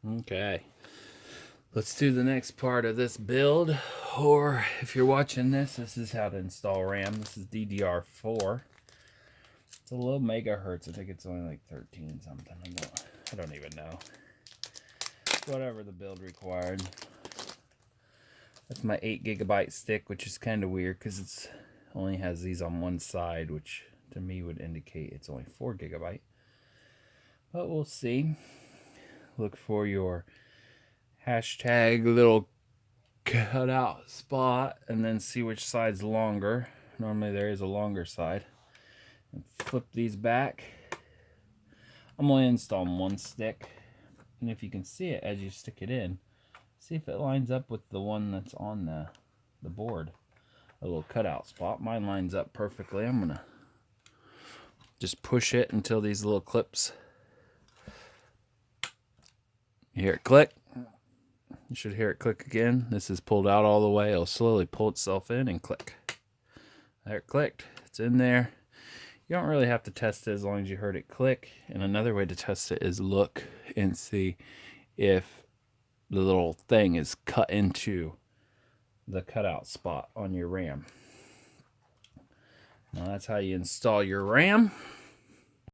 Okay, let's do the next part of this build. Or if you're watching this, this is how to install RAM. This is DDR4. It's a low megahertz. I think it's only like 13 something. I don't even know. Whatever the build required. That's my 8 GB stick, which is kind of weird because it's only has these on one side, which to me would indicate it's only 4 GB. But we'll see. Look for your hashtag little cutout spot and then see which side's longer. Normally there is a longer side. And flip these back. I'm only installing one stick. And if you can see it as you stick it in, see if it lines up with the one that's on the board. A little cutout spot. Mine lines up perfectly. I'm gonna just push it until these little clips. You hear it click. You should hear it click again. This is pulled out all the way. It'll slowly pull itself in and click. There it clicked. It's in there. You don't really have to test it as long as you heard it click. And another way to test it is look and see if the little thing is cut into the cutout spot on your RAM. Now that's how you install your RAM.